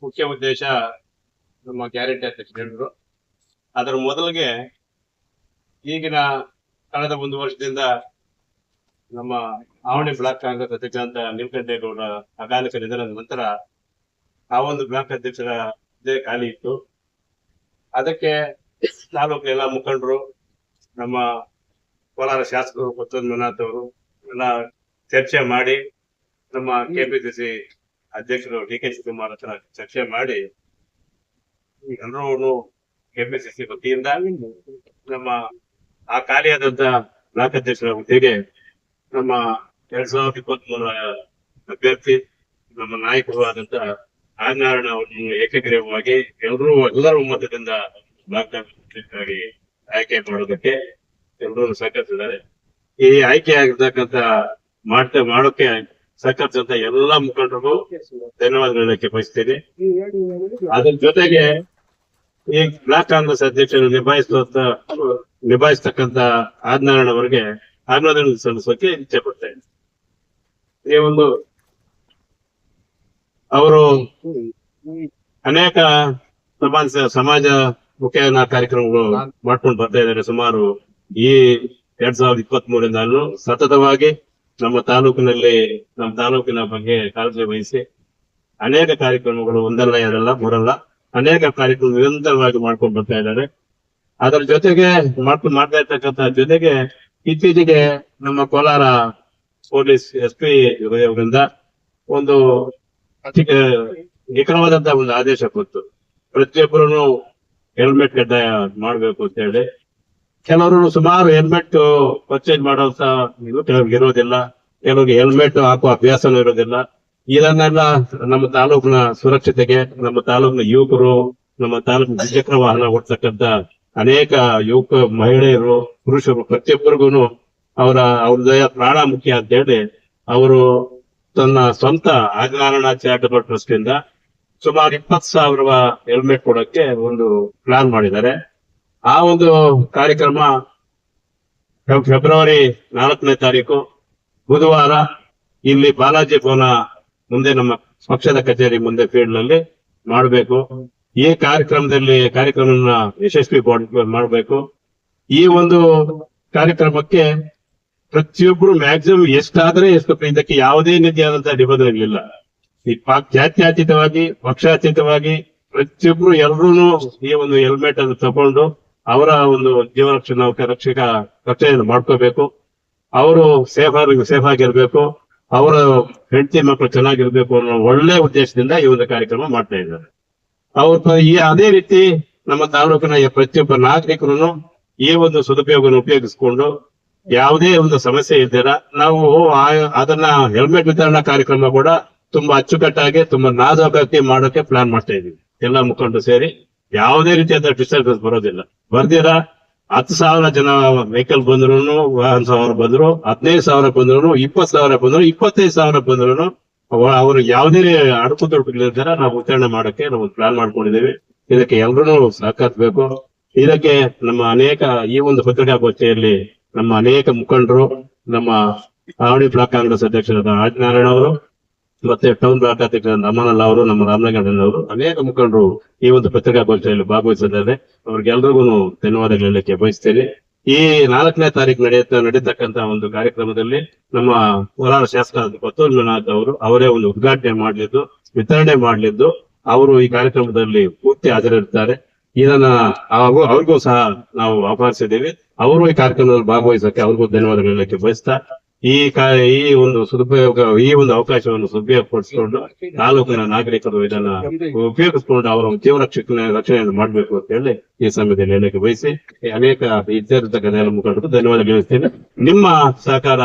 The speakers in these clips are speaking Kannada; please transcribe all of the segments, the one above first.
ಮುಖ್ಯ ಉದ್ದೇಶ ನಮ್ಮ ಗ್ಯಾರಂಟಿ ಅಂತ ಹೇಳಿದ್ರು. ಅದರ ಮೊದಲಿಗೆ ಈಗಿನ ಕಳೆದ ಒಂದು ವರ್ಷದಿಂದ ನಮ್ಮ ಆವಣಿ ಬ್ಲಾಕ್ ಕಾಂಗ್ರೆಸ್ ಅಧ್ಯಕ್ಷ ಅಂತ ನೀಲಕಂಠೇಗೌಡ ಅಕಾಲಿಕ ನಿಧನದ ನಂತರ ಆ ಒಂದು ಬ್ಲಾಕ್ ಅಧ್ಯಕ್ಷರ ಹುದ್ದೆ ಖಾಲಿ ಇತ್ತು. ಅದಕ್ಕೆ ತಾಲೂಕು ಎಲ್ಲ ಮುಖಂಡರು, ನಮ್ಮ ಕೋಲಾರ ಶಾಸಕರು ಕೊತ್ತೂರು ಮಂಜುನಾಥ್ ಅವರು ಎಲ್ಲ ಚರ್ಚೆ ಮಾಡಿ ನಮ್ಮ ಕೆಪಿಸಿಸಿ ಅಧ್ಯಕ್ಷರು ಡಿ.ಕೆ. ಶಿವಕುಮಾರ್ ಹತ್ರ ಚರ್ಚೆ ಮಾಡಿ ಎಲ್ಲರೂ ಕೆಪಿಸಿಸಿ ವತಿಯಿಂದ ನಮ್ಮ ಆ ಖಾಲಿಯಾದಂತ ಬ್ಲಾಕ್ ಅಧ್ಯಕ್ಷರ ಹುದ್ದೆಗೆ ನಮ್ಮ 2023 ಅಭ್ಯರ್ಥಿ ನಮ್ಮ ನಾಯಕರು ಆದಂತ ಆದಿನಾರಾಯಣ ಅವರನ್ನು ಏಕಗ್ರೀವವಾಗಿ ಎಲ್ಲರ ಒಮ್ಮತದಿಂದ ಬ್ಲಾಕ್ ಅಧ್ಯಕ್ಷರಾಗಿ ಆಯ್ಕೆ ಮಾಡೋದಕ್ಕೆ ಎಲ್ಲರೂ ಸಹಕರಿಸಿದ್ದಾರೆ. ಈ ಆಯ್ಕೆ ಆಗಿರ್ತಕ್ಕಂತ ಮಾಡೋಕೆ ಸಹಕರಿಸಿದಂತ ಎಲ್ಲಾ ಮುಖಂಡರಿಗೂ ಧನ್ಯವಾದಗಳನ್ನ ಬಯಸ್ತೇನೆ. ಅದ್ರ ಜೊತೆಗೆ ಈ ಬ್ಲಾಕ್ ಕಾಂಗ್ರೆಸ್ ಅಧ್ಯಕ್ಷರು ನಿಭಾಯಿಸ್ತಕ್ಕಂತ ಆದಿನಾರಾಯಣ ಅವರಿಗೆ ಅಭಿನಂದನೆ ಸಲ್ಲಿಸೋಕೆ ಇಚ್ಛೆ ಪಡ್ತೇನೆ. ಈ ಒಂದು ಅವರು ಅನೇಕ ಸಮಾಜ ಮುಖೇನ ಕಾರ್ಯಕ್ರಮಗಳು ಮಾಡ್ಕೊಂಡು ಬರ್ತಾ ಇದ್ದಾರೆ. ಸುಮಾರು ಈ 2023 ಸತತವಾಗಿ ನಮ್ಮ ತಾಲೂಕಿನ ಬಗ್ಗೆ ಕಾಳಜಿ ವಹಿಸಿ ಅನೇಕ ಕಾರ್ಯಕ್ರಮಗಳು ಒಂದಲ್ಲ ಎರಡಲ್ಲ ಮೂರಲ್ಲ ಅನೇಕ ಕಾರ್ಯಕ್ರಮ ನಿರಂತರವಾಗಿ ಮಾಡ್ಕೊಂಡು ಬರ್ತಾ ಇದ್ದಾರೆ. ಅದರ ಜೊತೆಗೆ ಮಾಡ್ತಾ ಇರ್ತಕ್ಕಂಥ ಜೊತೆಗೆ ಇತ್ತೀಚೆಗೆ ನಮ್ಮ ಕೋಲಾರ ಪೊಲೀಸ್ SP ಅವರಿಂದ ಒಂದು ನಿಖರವಾದಂತಹ ಒಂದು ಆದೇಶ ಕೊಟ್ಟು ಪ್ರತಿಯೊಬ್ಬರೂ ಹೆಲ್ಮೆಟ್ ಕಡ್ಡಾಯ ಮಾಡ್ಬೇಕು ಅಂತ ಹೇಳಿ ಕೆಲವರು ಸುಮಾರು ಹೆಲ್ಮೆಟ್ ಪರ್ಚೇಸ್ ಮಾಡೋಂತ ಕೆಲವ್ರಿಗೆ ಇರೋದಿಲ್ಲ, ಕೆಲವ್ರಿಗೆ ಹೆಲ್ಮೆಟ್ ಹಾಕುವ ಅಭ್ಯಾಸನೂ ಇರೋದಿಲ್ಲ. ಇದನ್ನೆಲ್ಲ ನಮ್ಮ ತಾಲೂಕಿನ ಸುರಕ್ಷತೆಗೆ, ನಮ್ಮ ತಾಲೂಕಿನ ಯುವಕರು, ನಮ್ಮ ತಾಲೂಕಿನ ದ್ವಿಚಕ್ರ ವಾಹನ ಓಡ್ತಕ್ಕಂತ ಅನೇಕ ಮಹಿಳೆಯರು, ಪುರುಷರು ಪ್ರತಿಯೊಬ್ಬರಿಗೂ ಅವ್ರದಯ ಪ್ರಾಣ ಮುಖ್ಯ ಅಂತ ಹೇಳಿ ಅವರು ತನ್ನ ಸ್ವಂತ ಆದಿನಾರಾಯಣ ಚಾರಿಟಬಲ್ ಟ್ರಸ್ಟ್ ಇಂದ ಸುಮಾರು 20,000 ಹೆಲ್ಮೆಟ್ ಕೊಡಕ್ಕೆ ಒಂದು ಪ್ಲಾನ್ ಮಾಡಿದ್ದಾರೆ. ಆ ಒಂದು ಕಾರ್ಯಕ್ರಮ ಫೆಬ್ರವರಿ 4ನೇ ತಾರೀಕು ಬುಧವಾರ ಇಲ್ಲಿ ಬಾಲಾಜಿ ಭವನ ಮುಂದೆ ನಮ್ಮ ಪಕ್ಷದ ಕಚೇರಿ ಮುಂದೆ ಫೀಲ್ಡ್ ನಲ್ಲಿ ಮಾಡಬೇಕು. ಈ ಕಾರ್ಯಕ್ರಮನ ಯಶಸ್ವಿ ಮಾಡಬೇಕು. ಈ ಒಂದು ಕಾರ್ಯಕ್ರಮಕ್ಕೆ ಪ್ರತಿಯೊಬ್ಬರು ಮ್ಯಾಕ್ಸಿಮಮ್ ಎಷ್ಟಾದ್ರೆ ಎಷ್ಟು, ಇದಕ್ಕೆ ಯಾವುದೇ ರೀತಿಯಾದಂತಹ ನಿಬಂಧನೆಗಳಿಲ್ಲ. ಈ ಜಾತ್ಯತೀತವಾಗಿ ಪಕ್ಷಾತೀತವಾಗಿ ಪ್ರತಿಯೊಬ್ರು ಎಲ್ಲರೂ ಈ ಒಂದು ಹೆಲ್ಮೆಟ್ ಅನ್ನು ತಗೊಂಡು ಅವರ ಒಂದು ಜೀವ ರಕ್ಷಣೆಯನ್ನು ಮಾಡ್ಕೋಬೇಕು. ಅವರು ಸೇಫ್ ಆಗಿರ್ಬೇಕು, ಅವರ ಹೆಂಡತಿ ಮಕ್ಕಳು ಚೆನ್ನಾಗಿರ್ಬೇಕು ಅನ್ನೋ ಒಳ್ಳೆ ಉದ್ದೇಶದಿಂದ ಈ ಒಂದು ಕಾರ್ಯಕ್ರಮ ಮಾಡ್ತಾ ಇದ್ದಾರೆ. ಅದೇ ರೀತಿ ನಮ್ಮ ತಾಲೂಕಿನ ಪ್ರತಿಯೊಬ್ಬ ನಾಗರಿಕರು ಈ ಒಂದು ಸದುಪಯೋಗವನ್ನು ಉಪಯೋಗಿಸಿಕೊಂಡು ಯಾವುದೇ ಒಂದು ಸಮಸ್ಯೆ ಇದ್ದೀರಾ ನಾವು ಅದನ್ನ ಹೆಲ್ಮೆಟ್ ವಿತರಣಾ ಕಾರ್ಯಕ್ರಮ ಕೂಡ ತುಂಬಾ ಅಚ್ಚುಕಟ್ಟಾಗಿ ತುಂಬಾ ನಾಜೂಕಾಗಿ ಮಾಡೋಕೆ ಪ್ಲಾನ್ ಮಾಡ್ತಾ ಇದೀವಿ. ಎಲ್ಲ ಮುಖಂಡರು ಸೇರಿ ಯಾವುದೇ ರೀತಿಯಾದ ಡಿಸ್ಟರ್ಬೆನ್ಸ್ ಬರೋದಿಲ್ಲ. ಬರ್ದಿರ 10,000 ಜನ ವೆಹಿಕಲ್ ಬಂದ್ರು, 1,000 ಬಂದ್ರು, 15,000 ಬಂದ್ರು, 20,000 ಬಂದ್ರು, 25,000 ಬಂದ್ರು ಅವರು ಯಾವುದೇ ಅಡುಕು ತೊಡಕುಗಳಿರ್ತಾರ ನಾವು ವಿತರಣೆ ಮಾಡಕ್ಕೆ ನಾವು ಪ್ಲಾನ್ ಮಾಡ್ಕೊಂಡಿದ್ದೀವಿ. ಇದಕ್ಕೆ ಎಲ್ಲರೂ ಸಹಕರಿಸಬೇಕು. ಇದಕ್ಕೆ ನಮ್ಮ ಅನೇಕ ಈ ಒಂದು ಪತ್ರಿಕಾಗೋಷ್ಠಿಯಲ್ಲಿ ನಮ್ಮ ಅನೇಕ ಮುಖಂಡರು, ನಮ್ಮ ಆವಣಿ ಬ್ಲಾಕ್ ಕಾಂಗ್ರೆಸ್ ಅಧ್ಯಕ್ಷರಾದ ಆದಿನಾರಾಯಣ ಅವರು, ಮತ್ತೆ ಟೌನ್ ಬ್ಲಾಕ್ ಅಧ್ಯಕ್ಷರಾದ ಅಮನಲ್ಲ ಅವರು, ನಮ್ಮ ರಾಮನಗರನ್ ಅವರು, ಅನೇಕ ಮುಖಂಡರು ಈ ಒಂದು ಪತ್ರಿಕಾಗೋಷ್ಠಿಯಲ್ಲಿ ಭಾಗವಹಿಸಿದ್ದಾರೆ. ಅವ್ರಿಗೆಲ್ರಿಗೂ ಧನ್ಯವಾದಗಳನ್ನ ಬಯಸ್ತೇನೆ. ಈ 4ನೇ ತಾರೀಕು ನಡೀತಕ್ಕಂತ ಒಂದು ಕಾರ್ಯಕ್ರಮದಲ್ಲಿ ನಮ್ಮ ಕೋಲಾರ ಶಾಸಕ ಕೊತ್ತೂರು ಮಂಜುನಾಥ್ ಅವರು ಅವರೇ ಒಂದು ಉದ್ಘಾಟನೆ ಮಾಡಲಿದ್ದು, ವಿತರಣೆ ಮಾಡಲಿದ್ದು, ಅವರು ಈ ಕಾರ್ಯಕ್ರಮದಲ್ಲಿ ಪೂರ್ತಿ ಹಾಜರಿರ್ತಾರೆ. ಇದನ್ನ ಅವ್ರಿಗೂ ಸಹ ನಾವು ಆಹ್ವಾನಿಸಿದ್ದೀವಿ. ಅವರು ಈ ಕಾರ್ಯಕ್ರಮದಲ್ಲಿ ಭಾಗವಹಿಸಕ್ಕೆ ಅವ್ರಿಗೂ ಧನ್ಯವಾದಗಳನ್ನ ಬಯಸ್ತಾ ಈ ಒಂದು ಅವಕಾಶವನ್ನು ಸದುಪಯೋಗಪಡಿಸಿಕೊಂಡು ತಾಲೂಕಿನ ನಾಗರಿಕರು ಇದನ್ನ ಉಪಯೋಗಿಸಿಕೊಂಡು ಅವರ ಜೀವ ರಕ್ಷಣೆಯನ್ನು ಮಾಡಬೇಕು ಅಂತ ಹೇಳಿ ಈ ಸಮಯದಲ್ಲಿ ಹೇಳಕ್ಕೆ ಬಯಸಿ ಅನೇಕ ಇದ್ದಿರತಕ್ಕಂಥ ಮುಖಂಡರು ಧನ್ಯವಾದ ಗಳಿಸ್ತೇನೆ. ನಿಮ್ಮ ಸಹಕಾರ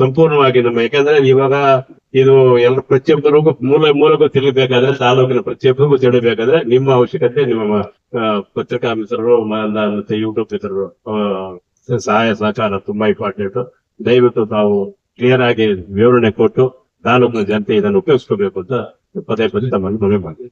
ಸಂಪೂರ್ಣವಾಗಿ ಯಾಕಂದ್ರೆ ಇವಾಗ ಇದು ಎಲ್ಲ ಪ್ರತಿಯೊಬ್ಬರಿಗೂ ಮೂಲಗೂ ತಿಳಿಬೇಕಾದ್ರೆ, ತಾಲೂಕಿನ ಪ್ರತಿಯೊಬ್ಬರಿಗೂ ತಿಳಿಬೇಕಾದ್ರೆ ನಿಮ್ಮ ಅವಶ್ಯಕತೆ, ನಿಮ್ಮ ಪತ್ರಿಕಾ ಮಿತ್ರರು ಮತ್ತೆ ಯೂಟ್ಯೂಬ್ ಮಿತ್ರರು ಸಹಾಯ ಸಹಕಾರ ತುಂಬಾ ಇಂಪಾರ್ಟೆಂಟ್. ದಯವಿಟ್ಟು ತಾವು ಕ್ಲಿಯರ್ ಆಗಿ ವಿವರಣೆ ಕೊಟ್ಟು ತಾಲೂಕಿನ ಜನತೆ ಇದನ್ನು ಉಪಯೋಗಿಸ್ಕೋಬೇಕು ಅಂತ ಪದೇ ತಮ್ಮನ್ನು ಮನವಿ ಮಾಡಿ.